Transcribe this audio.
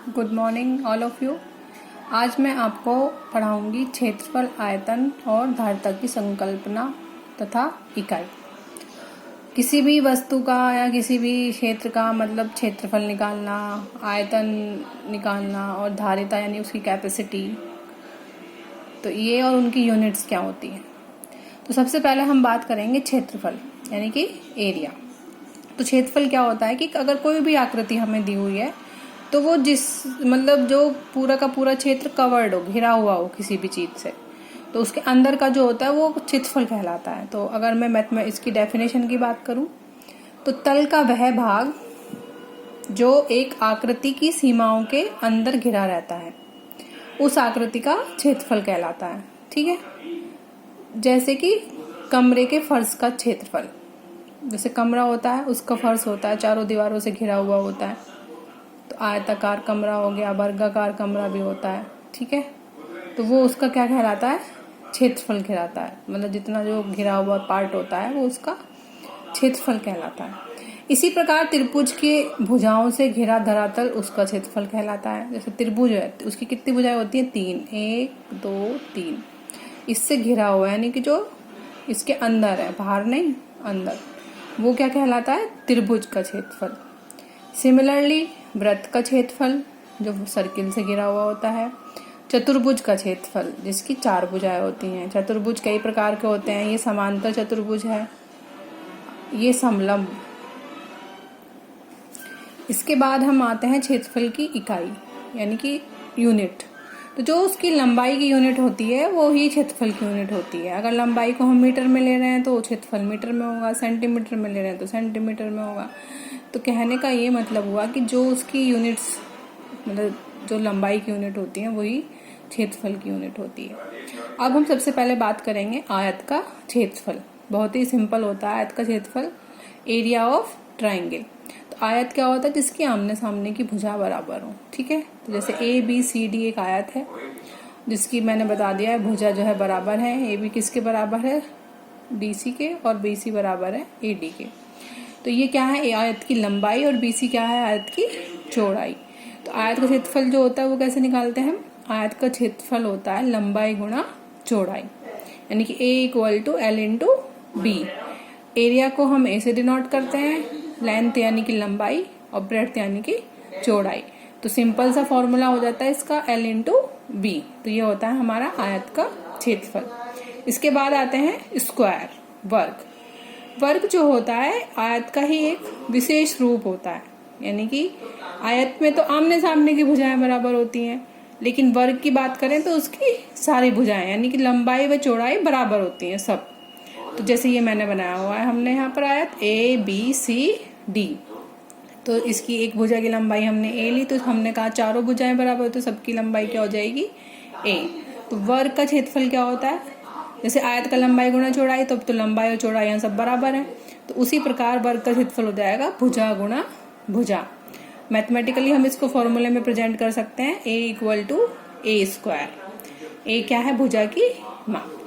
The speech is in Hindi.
Good morning all of you. आज मैं आपको पढ़ाऊंगी क्षेत्रफल, आयतन और धारिता की संकल्पना तथा इकाई। किसी भी वस्तु का या किसी भी क्षेत्र का मतलब क्षेत्रफल निकालना, आयतन निकालना और धारिता यानी उसकी कैपेसिटी, तो ये और उनकी यूनिट्स क्या होती हैं। तो सबसे पहले हम बात करेंगे क्षेत्रफल यानी कि एरिया। तो क्षेत्रफल क्या होता है कि अगर कोई भी आकृति हमें दी हुई है तो वो जो पूरा का पूरा क्षेत्र कवर्ड हो, घिरा हुआ हो किसी भी चीज से, तो उसके अंदर का जो होता है वो क्षेत्रफल कहलाता है। तो अगर मैं इसकी डेफिनेशन की बात करूं तो तल का वह भाग जो एक आकृति की सीमाओं के अंदर घिरा रहता है उस आकृति का क्षेत्रफल कहलाता है। ठीक है, जैसे कि कमरे के फर्श का क्षेत्रफल, जैसे कमरा होता है उसका फर्श होता है चारों दीवारों से घिरा हुआ होता है, तो आयताकार कमरा हो गया, वर्गाकार कमरा भी होता है। ठीक है, तो वो उसका क्या कहलाता है, क्षेत्रफल कहलाता है। मतलब जितना जो घिरा हुआ पार्ट होता है वो उसका क्षेत्रफल कहलाता है। इसी प्रकार त्रिभुज के भुजाओं से घिरा धरातल उसका क्षेत्रफल कहलाता है। जैसे त्रिभुज है, उसकी कितनी भुजाएं होती हैं, 3, 1 2 3। इससे घिरा हुआ यानी कि जो इसके अंदर है, बाहर नहीं अंदर, वो क्या कहलाता है, त्रिभुज का क्षेत्रफल। सिमिलरली वृत्त का क्षेत्रफल जो सर्किल से घिरा हुआ होता है। चतुर्भुज का क्षेत्रफल जिसकी 4 भुजाएं होती हैं। चतुर्भुज कई प्रकार के होते हैं, ये समांतर चतुर्भुज है, ये समलंब। इसके बाद हम आते हैं क्षेत्रफल की इकाई यानी कि यूनिट। तो जो उसकी लंबाई की यूनिट होती है वो ही क्षेत्रफल की यूनिट होती है। अगर लंबाई को हम मीटर में ले रहे हैं तो क्षेत्रफल मीटर में होगा, सेंटीमीटर में ले रहे हैं तो सेंटीमीटर में होगा। तो कहने का ये मतलब हुआ कि जो उसकी यूनिट्स मतलब जो लंबाई की यूनिट होती है वही क्षेत्रफल की यूनिट होती है। अब हम सबसे पहले बात करेंगे आयत का क्षेत्रफल। बहुत ही सिंपल होता है आयत का क्षेत्रफल, एरिया ऑफ ट्राइंगल। तो आयत क्या होता है, जिसकी आमने सामने की भुजा बराबर हो। ठीक है, तो जैसे ABCD एक आयत है जिसकी मैंने बता दिया है भुजा जो है बराबर है। AB किसके बराबर है, DC के, और BC बराबर है AD के। तो ये क्या है, आयत की लंबाई, और BC क्या है, आयत की चौड़ाई। तो आयत का क्षेत्रफल जो होता है वो कैसे निकालते हैं हम, आयत का क्षेत्रफल होता है लंबाई गुणा चौड़ाई, यानी कि A = L × B। एरिया को हम A से डिनोट करते हैं, लेंथ यानी कि लंबाई, और ब्रेड्थ यानी कि चौड़ाई। तो सिंपल सा फॉर्मूला हो जाता है इसका L × B। तो ये होता है हमारा आयत का क्षेत्रफल। इसके बाद आते हैं स्क्वायर, वर्ग। वर्ग जो होता है आयत का ही एक विशेष रूप होता है, यानी कि आयत में तो आमने सामने की भुजाएं बराबर होती हैं, लेकिन वर्ग की बात करें तो उसकी सारी भुजाएं यानी कि लंबाई व चौड़ाई बराबर होती हैं सब। तो जैसे ये मैंने बनाया हुआ है हमने यहाँ पर आयत ABCD, तो इसकी एक भुजा की लंबाई हमने A ली, तो हमने कहा चारों भुजाएं बराबर, तो सबकी लंबाई क्या हो जाएगी, A। तो वर्ग का क्षेत्रफल क्या होता है, जैसे आयत का लंबाई गुणा चौड़ाई, तो अब तो लंबाई और चौड़ाई यहाँ सब बराबर है। तो उसी प्रकार वर्ग का क्षेत्रफल हो जाएगा भुजा गुणा भुजा। मैथमेटिकली हम इसको फॉर्मूले में प्रेजेंट कर सकते हैं A = A²। A क्या है, भुजा की माप।